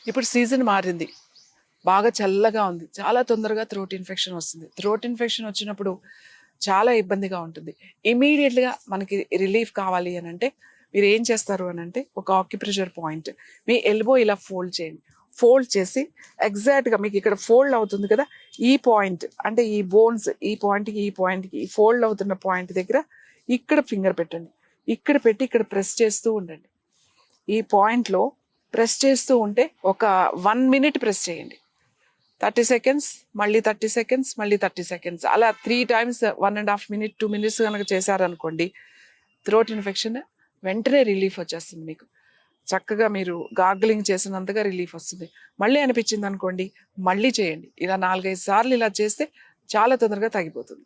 ఇప్పుడు సీజన్ మారింది, బాగా చల్లగా ఉంది, చాలా తొందరగా థ్రోట్ ఇన్ఫెక్షన్ వస్తుంది. థ్రోట్ ఇన్ఫెక్షన్ వచ్చినప్పుడు చాలా ఇబ్బందిగా ఉంటుంది. ఇమీడియట్గా మనకి రిలీఫ్ కావాలి అని అంటే మీరు ఏం చేస్తారు అని అంటే, ఒక ఆక్యుప్రెషర్ పాయింట్ మీ ఎల్బో ఇలా ఫోల్డ్ చేయండి. ఫోల్డ్ చేసి ఎగ్జాక్ట్గా మీకు ఇక్కడ ఫోల్డ్ అవుతుంది కదా, ఈ పాయింట్ అంటే ఈ బోన్స్ ఈ పాయింట్కి ఈ ఫోల్డ్ అవుతున్న పాయింట్ దగ్గర ఇక్కడ ఫింగర్ పెట్టండి. ఇక్కడ పెట్టి ఇక్కడ ప్రెస్ చేస్తూ ఉండండి. ఈ పాయింట్లో ప్రెస్ చేస్తూ ఉంటే ఒక 1 minute ప్రెస్ చేయండి. 30 seconds, మళ్ళీ 30 seconds, మళ్ళీ 30 seconds, అలా 3 times 1.5 minutes 2 minutes కనుక చేశారనుకోండి, థ్రోట్ ఇన్ఫెక్షన్ వెంటనే రిలీఫ్ వచ్చేస్తుంది. మీకు చక్కగా మీరు గార్గిలింగ్ చేసినంతగా రిలీఫ్ వస్తుంది. మళ్ళీ అనిపించింది అనుకోండి, మళ్ళీ చేయండి. ఇలా 4-5 సార్లు ఇలా చేస్తే చాలా తొందరగా తగ్గిపోతుంది.